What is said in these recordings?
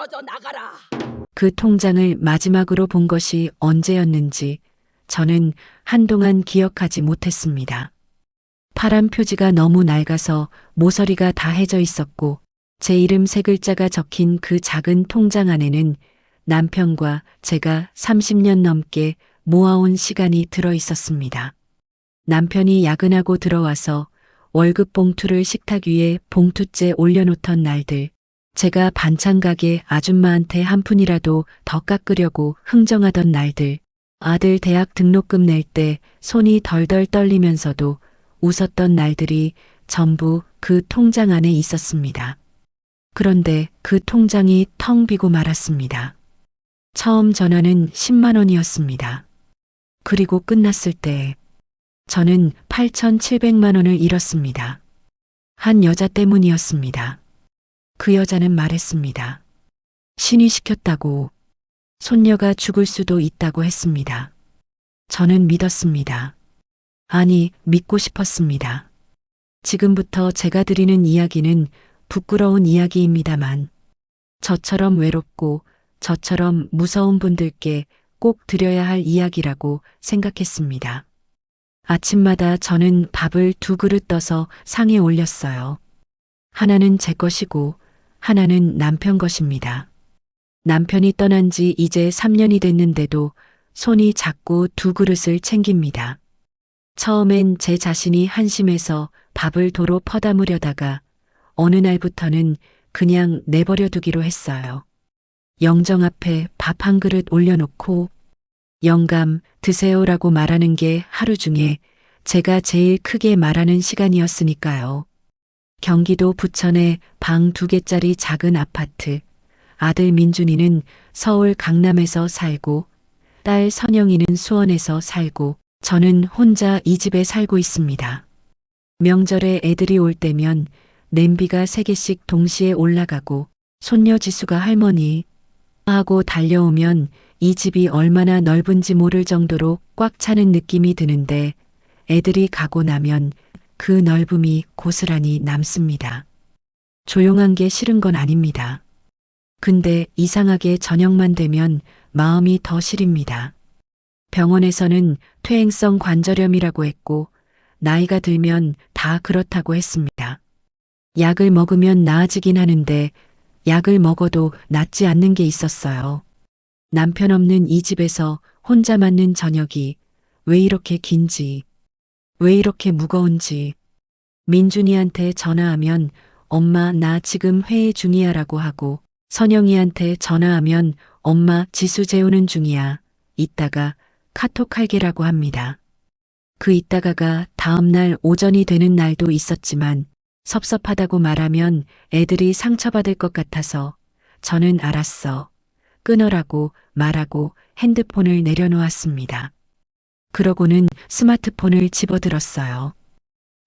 떨어져 나가라. 그 통장을 마지막으로 본 것이 언제였는지 저는 한동안 기억하지 못했습니다. 파란 표지가 너무 낡아서 모서리가 다 해져 있었고 제 이름 3글자가 적힌 그 작은 통장 안에는 남편과 제가 30년 넘게 모아온 시간이 들어 있었습니다. 남편이 야근하고 들어와서 월급 봉투를 식탁 위에 봉투째 올려놓던 날들, 제가 반찬 가게 아줌마한테 한 푼이라도 더 깎으려고 흥정하던 날들, 아들 대학 등록금 낼 때 손이 덜덜 떨리면서도 웃었던 날들이 전부 그 통장 안에 있었습니다. 그런데 그 통장이 텅 비고 말았습니다. 처음 전화는 10만 원이었습니다. 그리고 끝났을 때 저는 8,700만 원을 잃었습니다. 한 여자 때문이었습니다. 그 여자는 말했습니다. 신이 시켰다고, 손녀가 죽을 수도 있다고 했습니다. 저는 믿었습니다. 아니, 믿고 싶었습니다. 지금부터 제가 드리는 이야기는 부끄러운 이야기입니다만, 저처럼 외롭고 저처럼 무서운 분들께 꼭 드려야 할 이야기라고 생각했습니다. 아침마다 저는 밥을 2그릇 떠서 상에 올렸어요. 하나는 제 것이고 하나는 남편 것입니다. 남편이 떠난 지 이제 3년이 됐는데도 손이 자꾸 2그릇을 챙깁니다. 처음엔 제 자신이 한심해서 밥을 도로 퍼담으려다가 어느 날부터는 그냥 내버려 두기로 했어요. 영정 앞에 밥 한 그릇 올려놓고 영감 드세요라고 말하는 게 하루 중에 제가 제일 크게 말하는 시간이었으니까요. 경기도 부천에 방 2개짜리 작은 아파트, 아들 민준이는 서울 강남에서 살고 딸 선영이는 수원에서 살고 저는 혼자 이 집에 살고 있습니다. 명절에 애들이 올 때면 냄비가 3개씩 동시에 올라가고 손녀 지수가 할머니 하고 달려오면 이 집이 얼마나 넓은지 모를 정도로 꽉 차는 느낌이 드는데 애들이 가고 나면 그 넓음이 고스란히 남습니다. 조용한 게 싫은 건 아닙니다. 근데 이상하게 저녁만 되면 마음이 더 시립니다. 병원에서는 퇴행성 관절염이라고 했고 나이가 들면 다 그렇다고 했습니다. 약을 먹으면 나아지긴 하는데 약을 먹어도 낫지 않는 게 있었어요. 남편 없는 이 집에서 혼자 맞는 저녁이 왜 이렇게 긴지, 왜 이렇게 무거운지. 민준이한테 전화하면 엄마 나 지금 회의 중이야 라고 하고 선영이한테 전화하면 엄마 지수 재우는 중이야. 이따가 카톡 할게라고 합니다. 그 이따가가 다음날 오전이 되는 날도 있었지만 섭섭하다고 말하면 애들이 상처받을 것 같아서 저는 알았어. 끊어라고 말하고 핸드폰을 내려놓았습니다. 그러고는 스마트폰을 집어들었어요.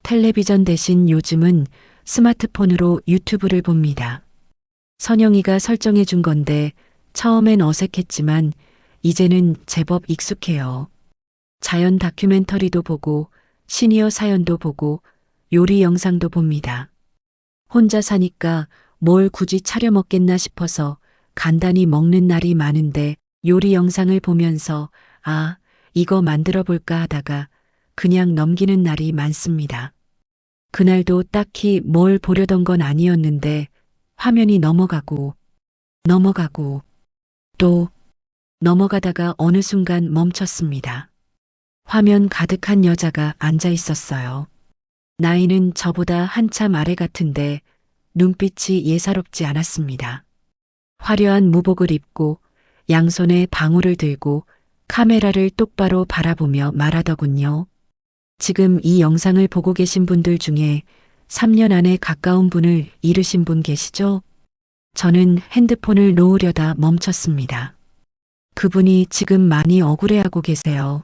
텔레비전 대신 요즘은 스마트폰으로 유튜브를 봅니다. 선영이가 설정해 준 건데 처음엔 어색했지만 이제는 제법 익숙해요. 자연 다큐멘터리도 보고 시니어 사연도 보고 요리 영상도 봅니다. 혼자 사니까 뭘 굳이 차려 먹겠나 싶어서 간단히 먹는 날이 많은데 요리 영상을 보면서 아, 이거 만들어 볼까 하다가 그냥 넘기는 날이 많습니다. 그날도 딱히 뭘 보려던 건 아니었는데 화면이 넘어가고 또 넘어가다가 어느 순간 멈췄습니다. 화면 가득한 여자가 앉아 있었어요. 나이는 저보다 한참 아래 같은데 눈빛이 예사롭지 않았습니다. 화려한 무복을 입고 양손에 방울을 들고 카메라를 똑바로 바라보며 말하더군요. 지금 이 영상을 보고 계신 분들 중에 3년 안에 가까운 분을 잃으신 분 계시죠? 저는 핸드폰을 놓으려다 멈췄습니다. 그분이 지금 많이 억울해하고 계세요.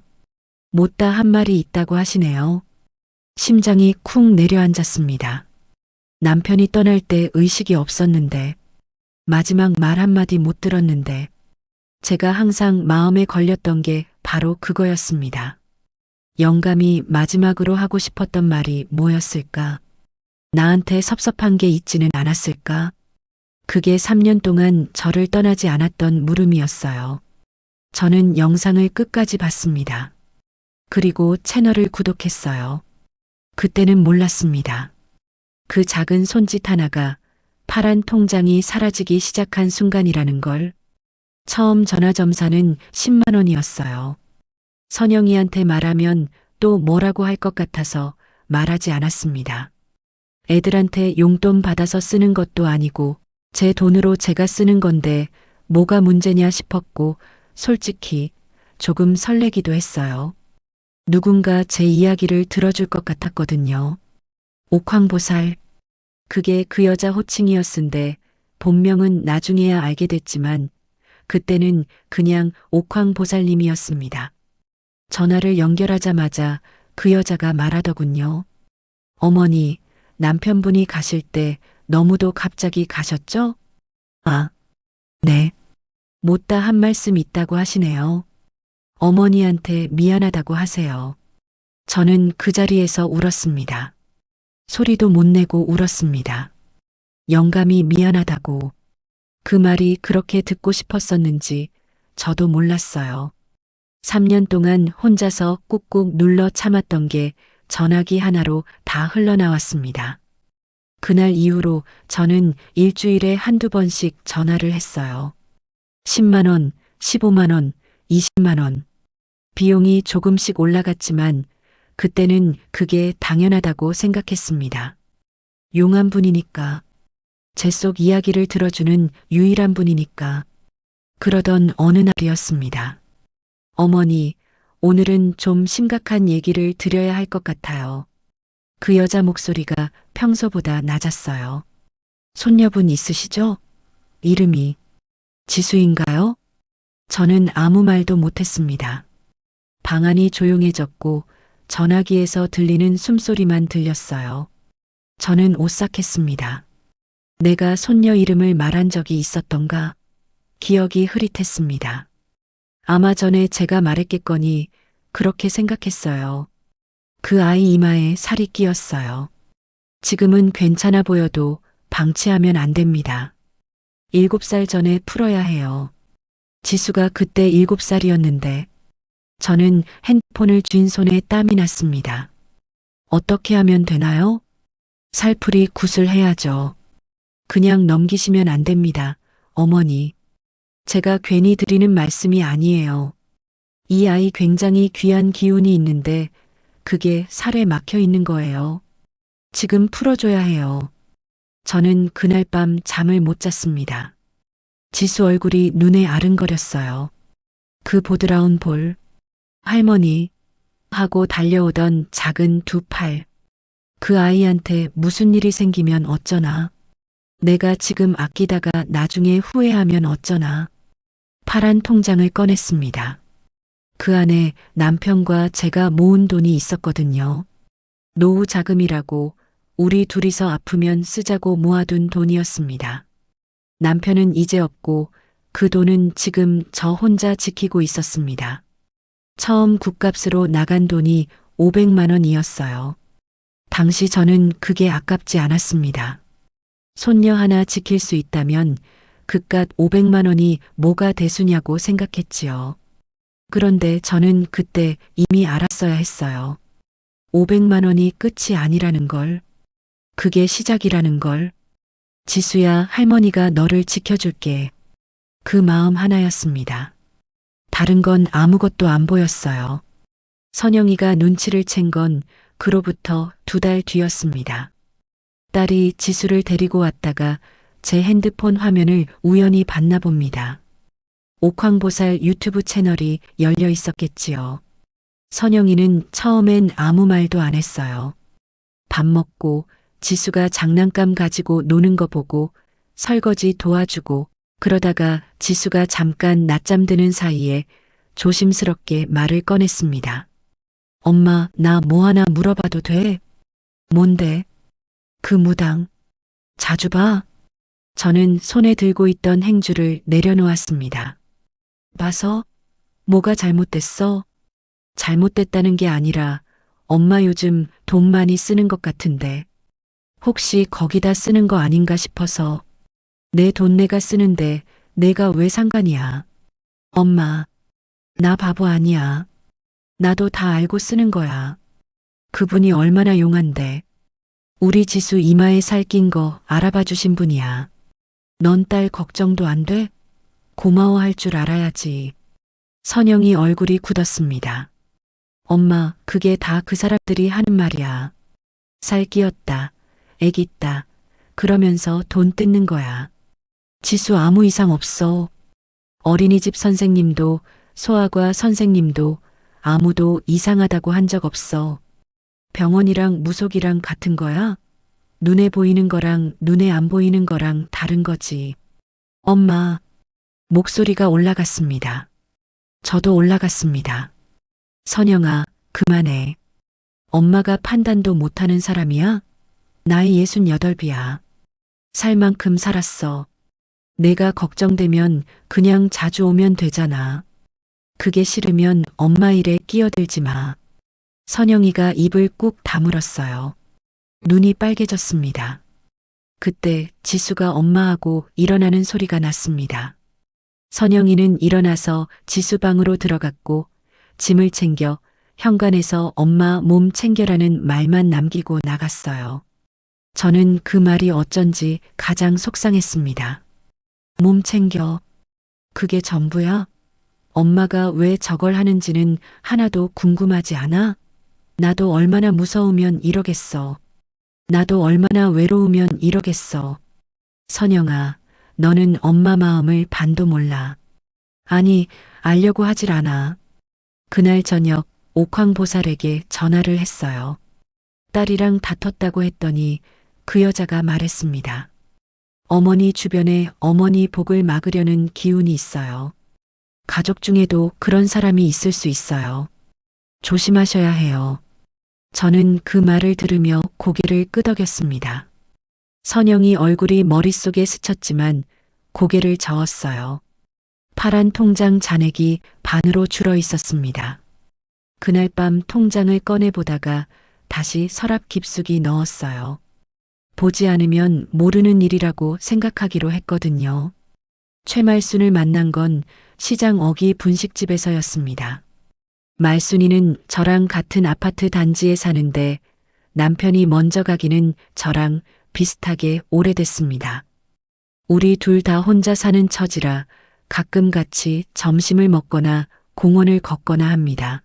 못다 한 말이 있다고 하시네요. 심장이 쿵 내려앉았습니다. 남편이 떠날 때 의식이 없었는데 마지막 말 한마디 못 들었는데 제가 항상 마음에 걸렸던 게 바로 그거였습니다. 영감이 마지막으로 하고 싶었던 말이 뭐였을까? 나한테 섭섭한 게 있지는 않았을까? 그게 3년 동안 저를 떠나지 않았던 물음이었어요. 저는 영상을 끝까지 봤습니다. 그리고 채널을 구독했어요. 그때는 몰랐습니다. 그 작은 손짓 하나가 파란 통장이 사라지기 시작한 순간이라는 걸. 처음 전화 점사는 10만 원이었어요. 선영이한테 말하면 또 뭐라고 할 것 같아서 말하지 않았습니다. 애들한테 용돈 받아서 쓰는 것도 아니고 제 돈으로 제가 쓰는 건데 뭐가 문제냐 싶었고 솔직히 조금 설레기도 했어요. 누군가 제 이야기를 들어줄 것 같았거든요. 옥황보살. 그게 그 여자 호칭이었은데 본명은 나중에야 알게 됐지만 그때는 그냥 옥황보살님이었습니다. 전화를 연결하자마자 그 여자가 말하더군요. 어머니, 남편분이 가실 때 너무도 갑자기 가셨죠? 아, 네. 못다 한 말씀 있다고 하시네요. 어머니한테 미안하다고 하세요. 저는 그 자리에서 울었습니다. 소리도 못 내고 울었습니다. 영감이 미안하다고. 그 말이 그렇게 듣고 싶었었는지 저도 몰랐어요. 3년 동안 혼자서 꾹꾹 눌러 참았던 게 전화기 하나로 다 흘러나왔습니다. 그날 이후로 저는 일주일에 한두 번씩 전화를 했어요. 10만 원, 15만 원, 20만 원. 비용이 조금씩 올라갔지만 그때는 그게 당연하다고 생각했습니다. 용한 분이니까. 제 속 이야기를 들어주는 유일한 분이니까. 그러던 어느 날이었습니다. 어머니, 오늘은 좀 심각한 얘기를 드려야 할 것 같아요. 그 여자 목소리가 평소보다 낮았어요. 손녀분 있으시죠? 이름이 지수인가요? 저는 아무 말도 못했습니다. 방 안이 조용해졌고 전화기에서 들리는 숨소리만 들렸어요. 저는 오싹했습니다. 내가 손녀 이름을 말한 적이 있었던가? 기억이 흐릿했습니다. 아마 전에 제가 말했겠거니 그렇게 생각했어요. 그 아이 이마에 살이 끼었어요. 지금은 괜찮아 보여도 방치하면 안 됩니다. 7살 전에 풀어야 해요. 지수가 그때 7살이었는데 저는 핸드폰을 쥔 손에 땀이 났습니다. 어떻게 하면 되나요? 살풀이 굿을 해야죠. 그냥 넘기시면 안 됩니다. 어머니. 제가 괜히 드리는 말씀이 아니에요. 이 아이 굉장히 귀한 기운이 있는데 그게 살에 막혀 있는 거예요. 지금 풀어줘야 해요. 저는 그날 밤 잠을 못 잤습니다. 지수 얼굴이 눈에 아른거렸어요. 그 보드라운 볼. 할머니 하고 달려오던 작은 두 팔. 그 아이한테 무슨 일이 생기면 어쩌나. 내가 지금 아끼다가 나중에 후회하면 어쩌나. 파란 통장을 꺼냈습니다. 그 안에 남편과 제가 모은 돈이 있었거든요. 노후 자금이라고 우리 둘이서 아프면 쓰자고 모아둔 돈이었습니다. 남편은 이제 없고 그 돈은 지금 저 혼자 지키고 있었습니다. 처음 국값으로 나간 돈이 500만 원이었어요. 당시 저는 그게 아깝지 않았습니다. 손녀 하나 지킬 수 있다면 그깟 500만 원이 뭐가 대수냐고 생각했지요. 그런데 저는 그때 이미 알았어야 했어요. 500만 원이 끝이 아니라는 걸. 그게 시작이라는 걸. 지수야, 할머니가 너를 지켜줄게. 그 마음 하나였습니다. 다른 건 아무것도 안 보였어요. 선영이가 눈치를 챈 건 그로부터 2달 뒤였습니다. 딸이 지수를 데리고 왔다가 제 핸드폰 화면을 우연히 봤나 봅니다. 옥황보살 유튜브 채널이 열려 있었겠지요. 선영이는 처음엔 아무 말도 안 했어요. 밥 먹고 지수가 장난감 가지고 노는 거 보고 설거지 도와주고 그러다가 지수가 잠깐 낮잠 드는 사이에 조심스럽게 말을 꺼냈습니다. 엄마, 나 뭐 하나 물어봐도 돼? 뭔데? 그 무당. 자주 봐? 저는 손에 들고 있던 행주를 내려놓았습니다. 봐서? 뭐가 잘못됐어? 잘못됐다는 게 아니라 엄마 요즘 돈 많이 쓰는 것 같은데 혹시 거기다 쓰는 거 아닌가 싶어서. 내 돈 내가 쓰는데 내가 왜 상관이야. 엄마, 나 바보 아니야. 나도 다 알고 쓰는 거야. 그분이 얼마나 용한데. 우리 지수 이마에 살 낀 거 알아봐 주신 분이야. 넌 딸 걱정도 안 돼? 고마워할 줄 알아야지. 선영이 얼굴이 굳었습니다. 엄마, 그게 다 그 사람들이 하는 말이야. 살 끼었다. 애기 있다. 그러면서 돈 뜯는 거야. 지수 아무 이상 없어. 어린이집 선생님도 소아과 선생님도 아무도 이상하다고 한 적 없어. 병원이랑 무속이랑 같은 거야? 눈에 보이는 거랑 눈에 안 보이는 거랑 다른 거지. 엄마, 목소리가 올라갔습니다. 저도 올라갔습니다. 선영아, 그만해. 엄마가 판단도 못하는 사람이야? 나이 68이야. 살 만큼 살았어. 내가 걱정되면 그냥 자주 오면 되잖아. 그게 싫으면 엄마 일에 끼어들지 마. 선영이가 입을 꾹 다물었어요. 눈이 빨개졌습니다. 그때 지수가 엄마하고 일어나는 소리가 났습니다. 선영이는 일어나서 지수 방으로 들어갔고 짐을 챙겨 현관에서 엄마 몸 챙겨라는 말만 남기고 나갔어요. 저는 그 말이 어쩐지 가장 속상했습니다. 몸 챙겨. 그게 전부야? 엄마가 왜 저걸 하는지는 하나도 궁금하지 않아? 나도 얼마나 무서우면 이러겠어. 나도 얼마나 외로우면 이러겠어. 선영아, 너는 엄마 마음을 반도 몰라. 아니, 알려고 하질 않아. 그날 저녁 옥황보살에게 전화를 했어요. 딸이랑 다퉜다고 했더니 그 여자가 말했습니다. 어머니 주변에 어머니 복을 막으려는 기운이 있어요. 가족 중에도 그런 사람이 있을 수 있어요. 조심하셔야 해요. 저는 그 말을 들으며 고개를 끄덕였습니다. 선영이 얼굴이 머릿속에 스쳤지만 고개를 저었어요. 파란 통장 잔액이 반으로 줄어 있었습니다. 그날 밤 통장을 꺼내보다가 다시 서랍 깊숙이 넣었어요. 보지 않으면 모르는 일이라고 생각하기로 했거든요. 최말순을 만난 건 시장 어기 분식집에서였습니다. 말순이는 저랑 같은 아파트 단지에 사는데 남편이 먼저 가기는 저랑 비슷하게 오래됐습니다. 우리 둘 다 혼자 사는 처지라 가끔 같이 점심을 먹거나 공원을 걷거나 합니다.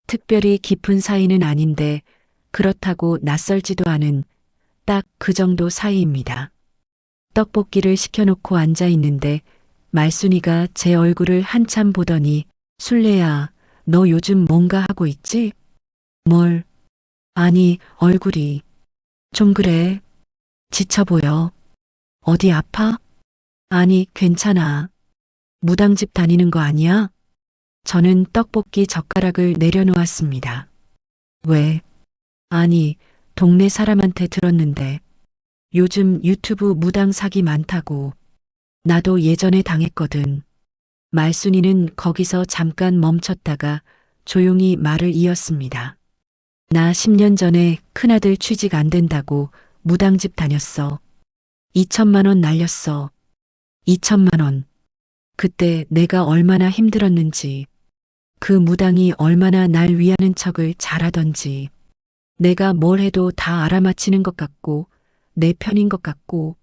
특별히 깊은 사이는 아닌데 그렇다고 낯설지도 않은 딱 그 정도 사이입니다. 떡볶이를 시켜놓고 앉아 있는데 말순이가 제 얼굴을 한참 보더니 술래야, 너 요즘 뭔가 하고 있지? 뭘? 아니, 얼굴이 좀 그래. 지쳐 보여. 어디 아파? 아니, 괜찮아. 무당집 다니는 거 아니야? 저는 떡볶이 젓가락을 내려놓았습니다. 왜? 아니, 동네 사람한테 들었는데 요즘 유튜브 무당 사기 많다고. 나도 예전에 당했거든. 말순이는 거기서 잠깐 멈췄다가 조용히 말을 이었습니다. 나 10년 전에 큰아들 취직 안 된다고 무당집 다녔어. 2천만 원 날렸어. 2천만 원. 그때 내가 얼마나 힘들었는지, 그 무당이 얼마나 날 위하는 척을 잘하던지, 내가 뭘 해도 다 알아맞히는 것 같고 내 편인 것 같고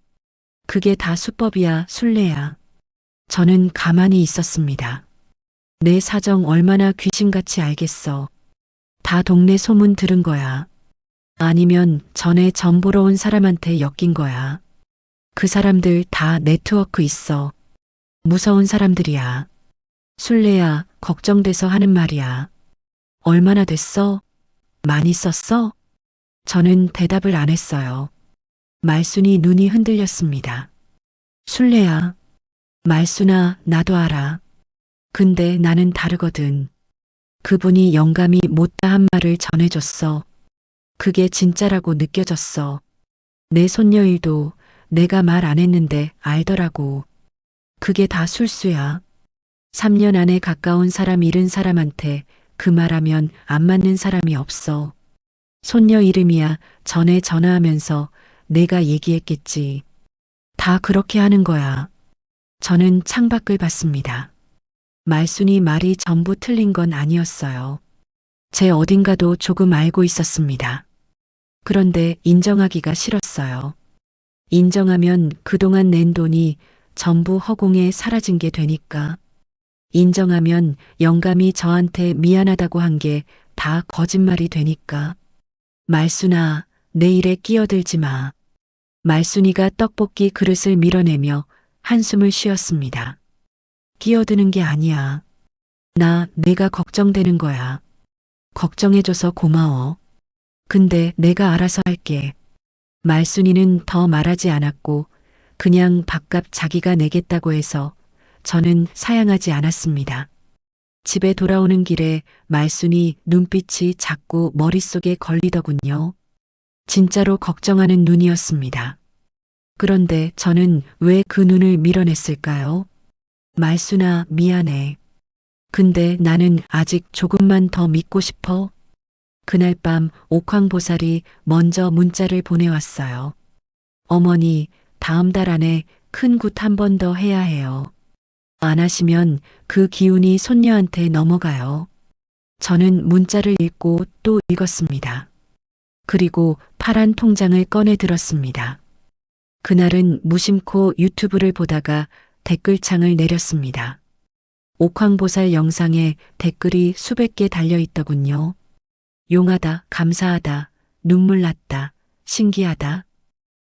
그게 다 수법이야, 술래야. 저는 가만히 있었습니다. 내 사정 얼마나 귀신같이 알겠어. 다 동네 소문 들은 거야. 아니면 전에 점 보러 온 사람한테 엮인 거야. 그 사람들 다 네트워크 있어. 무서운 사람들이야. 술래야, 걱정돼서 하는 말이야. 얼마나 됐어? 많이 썼어? 저는 대답을 안 했어요. 말순이 눈이 흔들렸습니다. 술래야. 말순아, 나도 알아. 근데 나는 다르거든. 그분이 영감이 못다 한 말을 전해줬어. 그게 진짜라고 느껴졌어. 내 손녀 일도 내가 말 안 했는데 알더라고. 그게 다 술수야. 3년 안에 가까운 사람 잃은 사람한테 그 말하면 안 맞는 사람이 없어. 손녀 이름이야 전에 전화하면서 내가 얘기했겠지. 다 그렇게 하는 거야. 저는 창밖을 봤습니다. 말순이 말이 전부 틀린 건 아니었어요. 제 어딘가도 조금 알고 있었습니다. 그런데 인정하기가 싫었어요. 인정하면 그동안 낸 돈이 전부 허공에 사라진 게 되니까. 인정하면 영감이 저한테 미안하다고 한 게 다 거짓말이 되니까. 말순아, 내 일에 끼어들지 마. 말순이가 떡볶이 그릇을 밀어내며 한숨을 쉬었습니다. 끼어드는 게 아니야. 내가 걱정되는 거야. 걱정해줘서 고마워. 근데 내가 알아서 할게. 말순이는 더 말하지 않았고 그냥 밥값 자기가 내겠다고 해서 저는 사양하지 않았습니다. 집에 돌아오는 길에 말순이 눈빛이 자꾸 머릿속에 걸리더군요. 진짜로 걱정하는 눈이었습니다. 그런데 저는 왜 그 눈을 밀어냈을까요? 말순아, 미안해. 근데 나는 아직 조금만 더 믿고 싶어. 그날 밤 옥황보살이 먼저 문자를 보내왔어요. 어머니, 다음 달 안에 큰 굿 한 번 더 해야 해요. 안 하시면 그 기운이 손녀한테 넘어가요. 저는 문자를 읽고 또 읽었습니다. 그리고 파란 통장을 꺼내 들었습니다. 그날은 무심코 유튜브를 보다가 댓글창을 내렸습니다. 옥황보살 영상에 댓글이 수백 개 달려 있더군요. 용하다, 감사하다, 눈물 났다, 신기하다.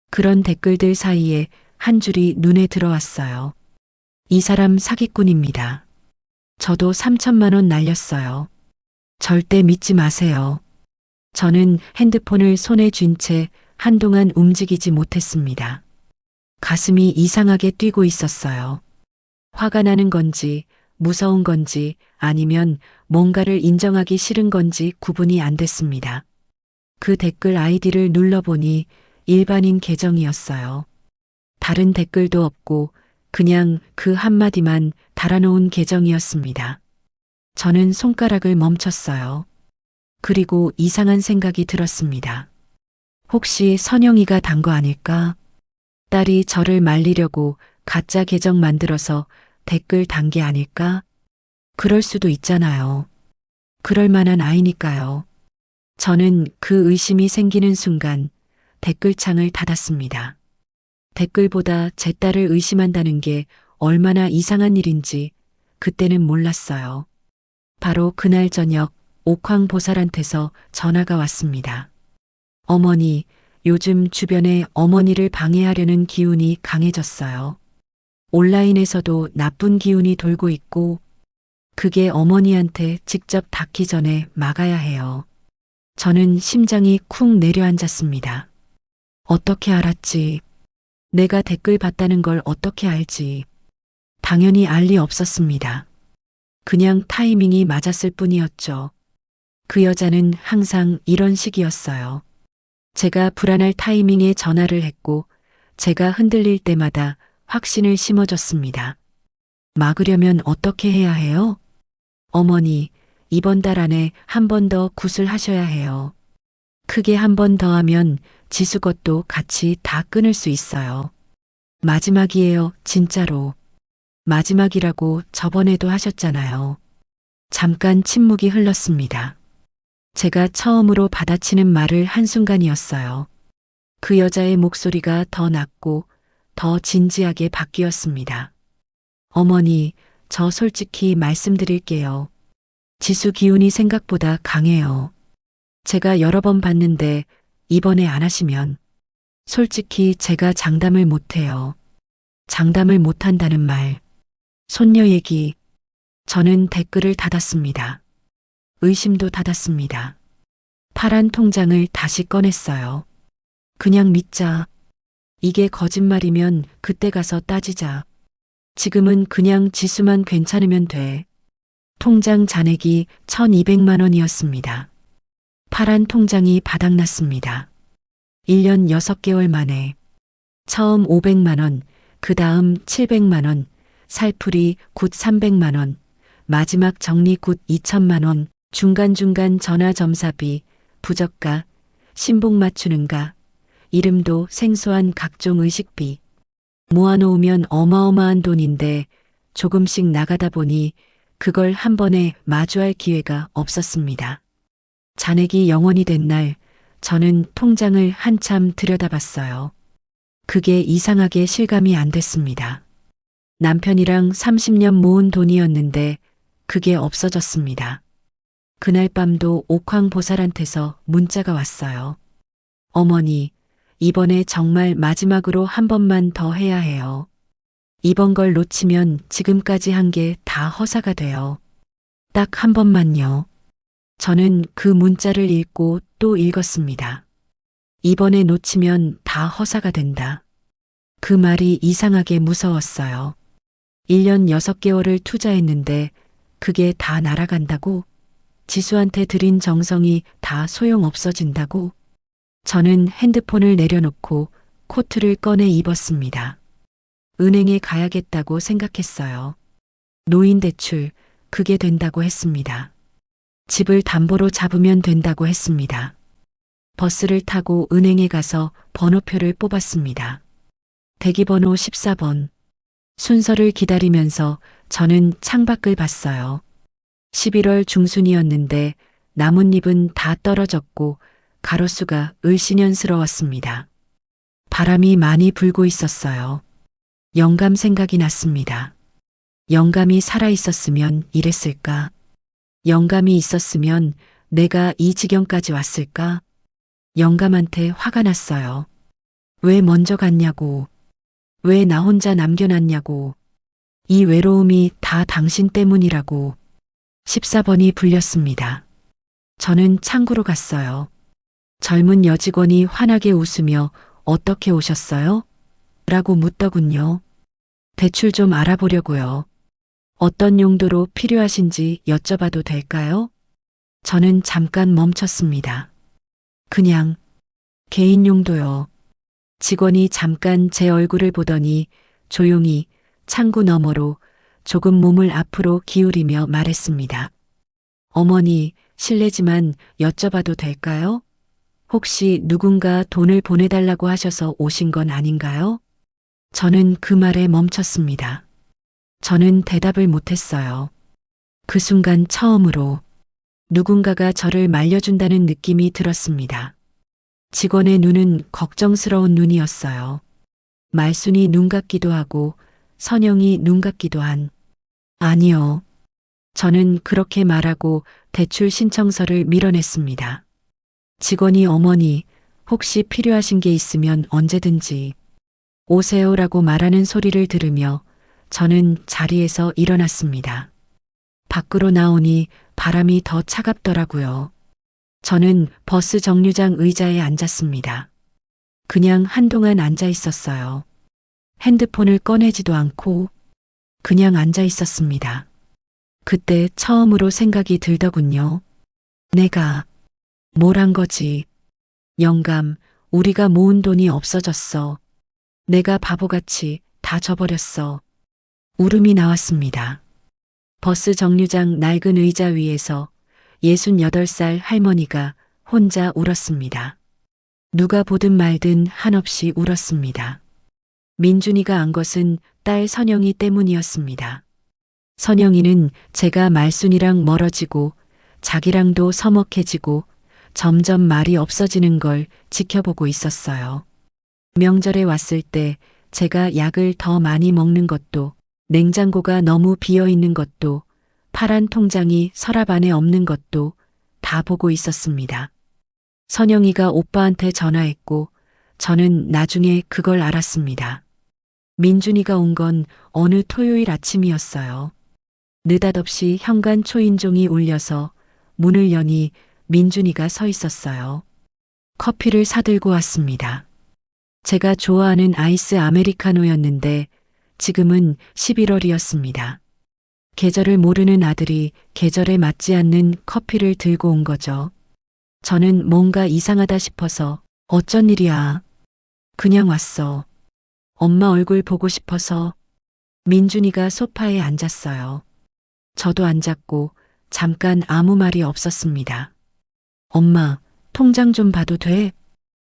그런 댓글들 사이에 한 줄이 눈에 들어왔어요. 이 사람 사기꾼입니다. 저도 3천만 원 날렸어요. 절대 믿지 마세요. 저는 핸드폰을 손에 쥔 채 한동안 움직이지 못했습니다. 가슴이 이상하게 뛰고 있었어요. 화가 나는 건지, 무서운 건지, 아니면 뭔가를 인정하기 싫은 건지 구분이 안 됐습니다. 그 댓글 아이디를 눌러보니 일반인 계정이었어요. 다른 댓글도 없고 그냥 그 한마디만 달아놓은 계정이었습니다. 저는 손가락을 멈췄어요. 그리고 이상한 생각이 들었습니다. 혹시 선영이가 단 거 아닐까? 딸이 저를 말리려고 가짜 계정 만들어서 댓글 단 게 아닐까? 그럴 수도 있잖아요. 그럴 만한 아이니까요. 저는 그 의심이 생기는 순간 댓글창을 닫았습니다. 댓글보다 제 딸을 의심한다는 게 얼마나 이상한 일인지 그때는 몰랐어요. 바로 그날 저녁 옥황보살한테서 전화가 왔습니다. 어머니, 요즘 주변에 어머니를 방해하려는 기운이 강해졌어요. 온라인에서도 나쁜 기운이 돌고 있고 그게 어머니한테 직접 닿기 전에 막아야 해요. 저는 심장이 쿵 내려앉았습니다. 어떻게 알았지? 내가 댓글 봤다는 걸 어떻게 알지? 당연히 알 리 없었습니다. 그냥 타이밍이 맞았을 뿐이었죠. 그 여자는 항상 이런 식이었어요. 제가 불안할 타이밍에 전화를 했고 제가 흔들릴 때마다 확신을 심어줬습니다. 막으려면 어떻게 해야 해요? 어머니, 이번 달 안에 한 번 더 굿을 하셔야 해요. 크게 한 번 더 하면 지수 것도 같이 다 끊을 수 있어요. 마지막이에요, 진짜로. 마지막이라고 저번에도 하셨잖아요. 잠깐 침묵이 흘렀습니다. 제가 처음으로 받아치는 말을 한순간이었어요. 그 여자의 목소리가 더 낮고 더 진지하게 바뀌었습니다. 어머니, 저 솔직히 말씀드릴게요. 지수 기운이 생각보다 강해요. 제가 여러 번 봤는데 이번에 안 하시면 솔직히 제가 장담을 못해요. 장담을 못한다는 말. 손녀 얘기. 저는 댓글을 닫았습니다. 의심도 닫았습니다. 파란 통장을 다시 꺼냈어요. 그냥 믿자. 이게 거짓말이면 그때 가서 따지자. 지금은 그냥 지수만 괜찮으면 돼. 통장 잔액이 1,200만 원이었습니다. 파란 통장이 바닥났습니다. 1년 6개월 만에 처음 500만 원, 그 다음 700만 원, 살풀이 굿 300만 원, 마지막 정리 굿 2천만 원, 중간중간 전화점사비, 부적가, 신복 맞추는가, 이름도 생소한 각종 의식비. 모아놓으면 어마어마한 돈인데 조금씩 나가다 보니 그걸 한 번에 마주할 기회가 없었습니다. 잔액이 0원이 된 날 저는 통장을 한참 들여다봤어요. 그게 이상하게 실감이 안 됐습니다. 남편이랑 30년 모은 돈이었는데 그게 없어졌습니다. 그날 밤도 옥황보살한테서 문자가 왔어요. 어머니, 이번에 정말 마지막으로 한 번만 더 해야 해요. 이번 걸 놓치면 지금까지 한 게 다 허사가 돼요. 딱 한 번만요. 저는 그 문자를 읽고 또 읽었습니다. 이번에 놓치면 다 허사가 된다. 그 말이 이상하게 무서웠어요. 1년 6개월을 투자했는데 그게 다 날아간다고? 지수한테 드린 정성이 다 소용없어진다고? 저는 핸드폰을 내려놓고 코트를 꺼내 입었습니다. 은행에 가야겠다고 생각했어요. 노인대출, 그게 된다고 했습니다. 집을 담보로 잡으면 된다고 했습니다. 버스를 타고 은행에 가서 번호표를 뽑았습니다. 대기번호 14번. 순서를 기다리면서 저는 창밖을 봤어요. 11월 중순이었는데 나뭇잎은 다 떨어졌고 가로수가 을씨년스러웠습니다. 바람이 많이 불고 있었어요. 영감 생각이 났습니다. 영감이 살아있었으면 이랬을까? 영감이 있었으면 내가 이 지경까지 왔을까? 영감한테 화가 났어요. 왜 먼저 갔냐고. 왜 나 혼자 남겨놨냐고. 이 외로움이 다 당신 때문이라고. 14번이 불렸습니다. 저는 창구로 갔어요. 젊은 여직원이 환하게 웃으며 어떻게 오셨어요? 라고 묻더군요. 대출 좀 알아보려고요. 어떤 용도로 필요하신지 여쭤봐도 될까요? 저는 잠깐 멈췄습니다. 그냥 개인 용도요. 직원이 잠깐 제 얼굴을 보더니 조용히 창구 너머로 조금 몸을 앞으로 기울이며 말했습니다. 어머니, 실례지만 여쭤봐도 될까요? 혹시 누군가 돈을 보내달라고 하셔서 오신 건 아닌가요? 저는 그 말에 멈췄습니다. 저는 대답을 못했어요. 그 순간 처음으로 누군가가 저를 말려준다는 느낌이 들었습니다. 직원의 눈은 걱정스러운 눈이었어요. 말순이 눈 같기도 하고 선영이 눈 같기도 한. 아니요. 저는 그렇게 말하고 대출 신청서를 밀어냈습니다. 직원이 어머니, 혹시 필요하신 게 있으면 언제든지 오세요라고 말하는 소리를 들으며 저는 자리에서 일어났습니다. 밖으로 나오니 바람이 더 차갑더라고요. 저는 버스 정류장 의자에 앉았습니다. 그냥 한동안 앉아 있었어요. 핸드폰을 꺼내지도 않고 그냥 앉아 있었습니다. 그때 처음으로 생각이 들더군요. 내가 뭘 한 거지? 영감, 우리가 모은 돈이 없어졌어. 내가 바보같이 다 져버렸어. 울음이 나왔습니다. 버스 정류장 낡은 의자 위에서 68살 할머니가 혼자 울었습니다. 누가 보든 말든 한없이 울었습니다. 민준이가 안 것은 딸 선영이 때문이었습니다. 선영이는 제가 말순이랑 멀어지고 자기랑도 서먹해지고 점점 말이 없어지는 걸 지켜보고 있었어요. 명절에 왔을 때 제가 약을 더 많이 먹는 것도, 냉장고가 너무 비어 있는 것도, 파란 통장이 서랍 안에 없는 것도 다 보고 있었습니다. 선영이가 오빠한테 전화했고 저는 나중에 그걸 알았습니다. 민준이가 온 건 어느 토요일 아침이었어요. 느닷없이 현관 초인종이 울려서 문을 여니 민준이가 서 있었어요. 커피를 사들고 왔습니다. 제가 좋아하는 아이스 아메리카노였는데 지금은 11월이었습니다. 계절을 모르는 아들이 계절에 맞지 않는 커피를 들고 온 거죠. 저는 뭔가 이상하다 싶어서 어쩐 일이야. 그냥 왔어. 엄마 얼굴 보고 싶어서. 민준이가 소파에 앉았어요. 저도 앉았고 잠깐 아무 말이 없었습니다. 엄마, 통장 좀 봐도 돼?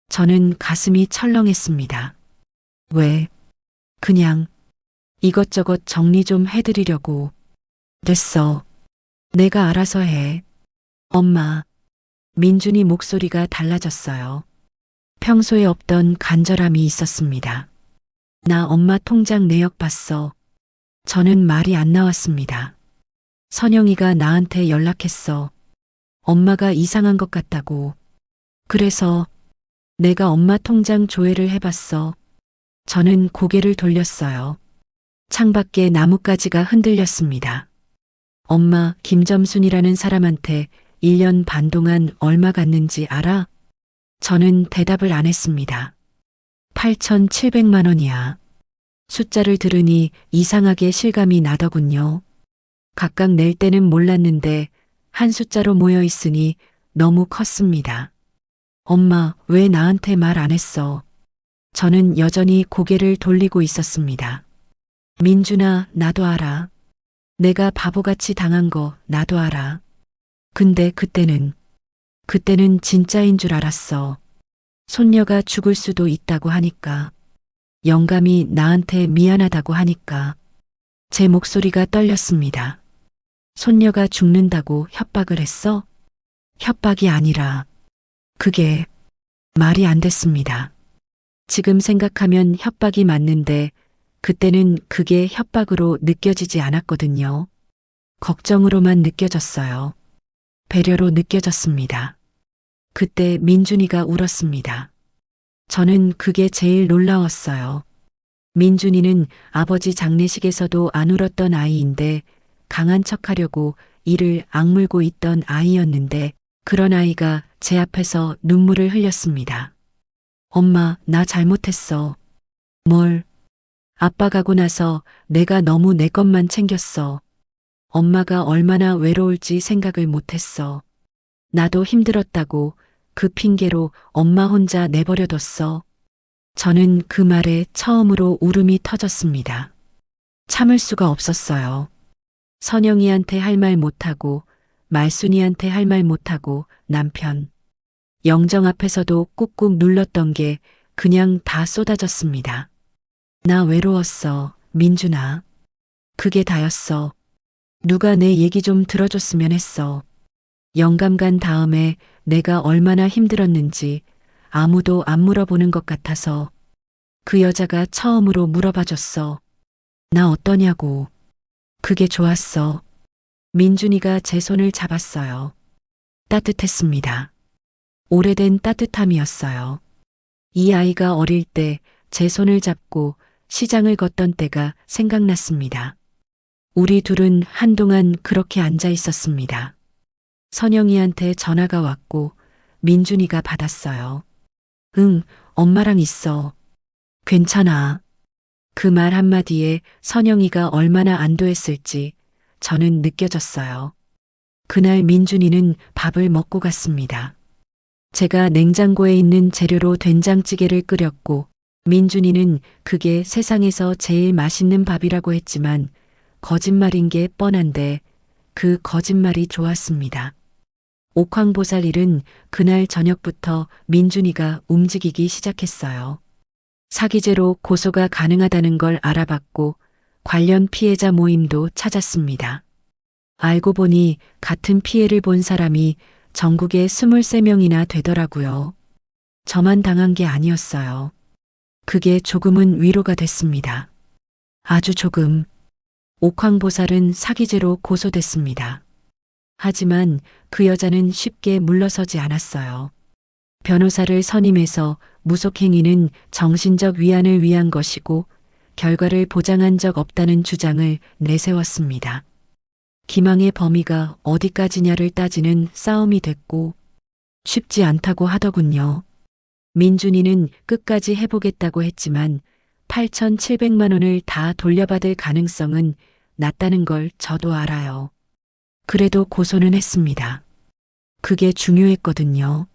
저는 가슴이 철렁했습니다. 왜? 그냥 이것저것 정리 좀 해드리려고. 됐어. 내가 알아서 해. 엄마. 민준이 목소리가 달라졌어요. 평소에 없던 간절함이 있었습니다. 나 엄마 통장 내역 봤어. 저는 말이 안 나왔습니다. 선영이가 나한테 연락했어. 엄마가 이상한 것 같다고. 그래서 내가 엄마 통장 조회를 해봤어. 저는 고개를 돌렸어요. 창밖에 나뭇가지가 흔들렸습니다. 엄마, 김점순이라는 사람한테 1년 반 동안 얼마 갔는지 알아? 저는 대답을 안 했습니다. 8,700만 원이야. 숫자를 들으니 이상하게 실감이 나더군요. 각각 낼 때는 몰랐는데 한 숫자로 모여 있으니 너무 컸습니다. 엄마, 왜 나한테 말 안 했어? 저는 여전히 고개를 돌리고 있었습니다. 민준아, 나도 알아. 내가 바보같이 당한 거 나도 알아. 근데 그때는 진짜인 줄 알았어. 손녀가 죽을 수도 있다고 하니까. 영감이 나한테 미안하다고 하니까. 제 목소리가 떨렸습니다. 손녀가 죽는다고 협박을 했어? 협박이 아니라 그게 말이 안 됐습니다. 지금 생각하면 협박이 맞는데 그때는 그게 협박으로 느껴지지 않았거든요. 걱정으로만 느껴졌어요. 배려로 느껴졌습니다. 그때 민준이가 울었습니다. 저는 그게 제일 놀라웠어요. 민준이는 아버지 장례식에서도 안 울었던 아이인데 강한 척하려고 이를 악물고 있던 아이였는데 그런 아이가 제 앞에서 눈물을 흘렸습니다. 엄마, 나 잘못했어. 뭘? 아빠 가고 나서 내가 너무 내 것만 챙겼어. 엄마가 얼마나 외로울지 생각을 못했어. 나도 힘들었다고 그 핑계로 엄마 혼자 내버려뒀어. 저는 그 말에 처음으로 울음이 터졌습니다. 참을 수가 없었어요. 선영이한테 할 말 못하고 말순이한테 할 말 못하고 남편. 영정 앞에서도 꾹꾹 눌렀던 게 그냥 다 쏟아졌습니다. 나 외로웠어, 민준아. 그게 다였어. 누가 내 얘기 좀 들어줬으면 했어. 영감 간 다음에 내가 얼마나 힘들었는지 아무도 안 물어보는 것 같아서 그 여자가 처음으로 물어봐 줬어. 나 어떠냐고. 그게 좋았어. 민준이가 제 손을 잡았어요. 따뜻했습니다. 오래된 따뜻함이었어요. 이 아이가 어릴 때 제 손을 잡고 시장을 걷던 때가 생각났습니다. 우리 둘은 한동안 그렇게 앉아 있었습니다. 선영이한테 전화가 왔고 민준이가 받았어요. 응, 엄마랑 있어. 괜찮아. 그 말 한마디에 선영이가 얼마나 안도했을지 저는 느껴졌어요. 그날 민준이는 밥을 먹고 갔습니다. 제가 냉장고에 있는 재료로 된장찌개를 끓였고 민준이는 그게 세상에서 제일 맛있는 밥이라고 했지만 거짓말인 게 뻔한데 그 거짓말이 좋았습니다. 옥황보살 일은 그날 저녁부터 민준이가 움직이기 시작했어요. 사기죄로 고소가 가능하다는 걸 알아봤고 관련 피해자 모임도 찾았습니다. 알고 보니 같은 피해를 본 사람이 전국에 23명이나 되더라고요. 저만 당한 게 아니었어요. 그게 조금은 위로가 됐습니다. 아주 조금. 옥황보살은 사기죄로 고소됐습니다. 하지만 그 여자는 쉽게 물러서지 않았어요. 변호사를 선임해서 무속행위는 정신적 위안을 위한 것이고 결과를 보장한 적 없다는 주장을 내세웠습니다. 기망의 범위가 어디까지냐를 따지는 싸움이 됐고 쉽지 않다고 하더군요. 민준이는 끝까지 해보겠다고 했지만 8,700만 원을 다 돌려받을 가능성은 낮다는 걸 저도 알아요. 그래도 고소는 했습니다. 그게 중요했거든요.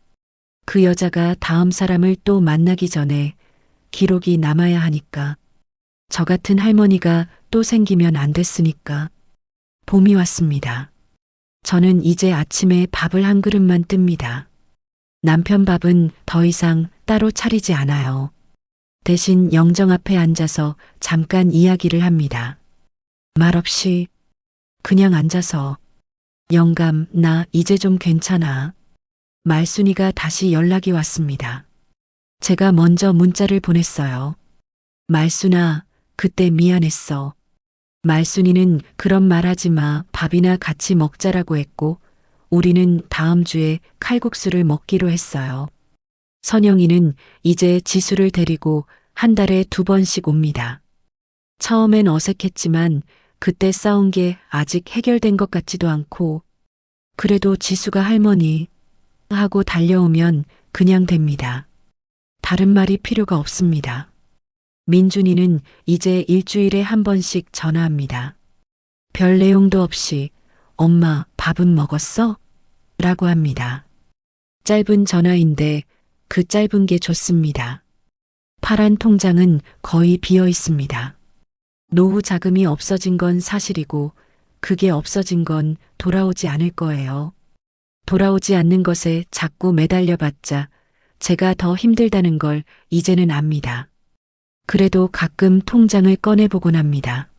그 여자가 다음 사람을 또 만나기 전에 기록이 남아야 하니까. 저 같은 할머니가 또 생기면 안 됐으니까. 봄이 왔습니다. 저는 이제 아침에 밥을 한 그릇만 뜹니다. 남편 밥은 더 이상 따로 차리지 않아요. 대신 영정 앞에 앉아서 잠깐 이야기를 합니다. 말없이 그냥 앉아서 영감, 나 이제 좀 괜찮아. 말순이가 다시 연락이 왔습니다. 제가 먼저 문자를 보냈어요. 말순아, 그때 미안했어. 말순이는 그런 말 하지 마. 밥이나 같이 먹자라고 했고, 우리는 다음 주에 칼국수를 먹기로 했어요. 선영이는 이제 지수를 데리고 한 달에 2번씩 옵니다. 처음엔 어색했지만 그때 싸운 게 아직 해결된 것 같지도 않고, 그래도 지수가 할머니 하고 달려오면 그냥 됩니다. 다른 말이 필요가 없습니다. 민준이는 이제 일주일에 한 번씩 전화합니다. 별 내용도 없이 엄마 밥은 먹었어? 라고 합니다. 짧은 전화인데 그 짧은 게 좋습니다. 파란 통장은 거의 비어 있습니다. 노후 자금이 없어진 건 사실이고 그게 없어진 건 돌아오지 않을 거예요. 돌아오지 않는 것에 자꾸 매달려봤자 제가 더 힘들다는 걸 이제는 압니다. 그래도 가끔 통장을 꺼내보곤 합니다.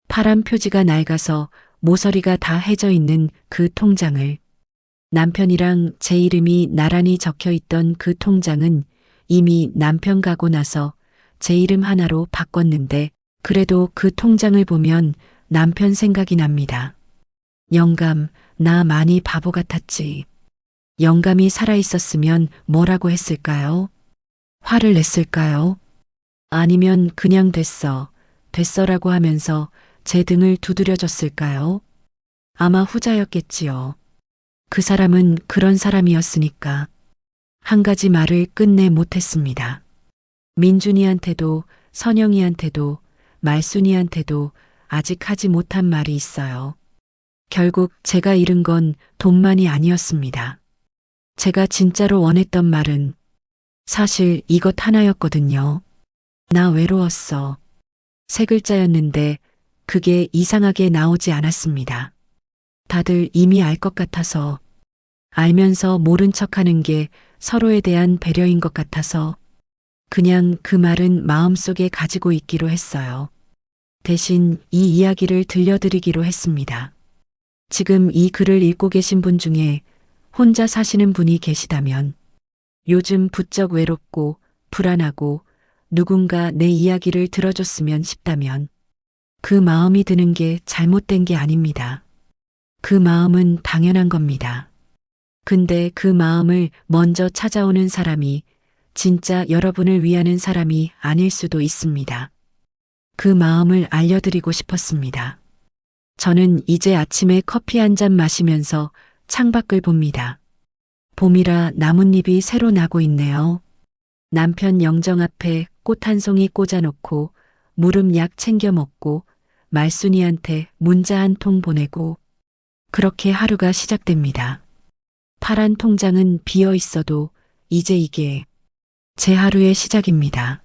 파란 표지가 낡아서 모서리가 다 해져 있는 그 통장을, 남편이랑 제 이름이 나란히 적혀 있던 그 통장은 이미 남편 가고 나서 제 이름 하나로 바꿨는데, 그래도 그 통장을 보면 남편 생각이 납니다. 영감, 나 많이 바보 같았지. 영감이 살아있었으면 뭐라고 했을까요? 화를 냈을까요? 아니면 그냥 됐어라고 하면서 제 등을 두드려줬을까요? 아마 후자였겠지요. 그 사람은 그런 사람이었으니까. 한 가지 말을 끝내 못했습니다. 민준이한테도 선영이한테도 말순이한테도 아직 하지 못한 말이 있어요. 결국 제가 잃은 건 돈만이 아니었습니다. 제가 진짜로 원했던 말은 사실 이것 하나였거든요. 나 외로웠어. 3글자였는데 그게 이상하게 나오지 않았습니다. 다들 이미 알 것 같아서, 알면서 모른 척하는 게 서로에 대한 배려인 것 같아서 그냥 그 말은 마음속에 가지고 있기로 했어요. 대신 이 이야기를 들려드리기로 했습니다. 지금 이 글을 읽고 계신 분 중에 혼자 사시는 분이 계시다면, 요즘 부쩍 외롭고 불안하고 누군가 내 이야기를 들어줬으면 싶다면 그 마음이 드는 게 잘못된 게 아닙니다. 그 마음은 당연한 겁니다. 근데 그 마음을 먼저 찾아오는 사람이 진짜 여러분을 위하는 사람이 아닐 수도 있습니다. 그 마음을 알려드리고 싶었습니다. 저는 이제 아침에 커피 한 잔 마시면서 창밖을 봅니다. 봄이라 나뭇잎이 새로 나고 있네요. 남편 영정 앞에 꽃 한 송이 꽂아놓고 무릎 약 챙겨 먹고 말순이한테 문자 한 통 보내고 그렇게 하루가 시작됩니다. 파란 통장은 비어 있어도 이제 이게 제 하루의 시작입니다.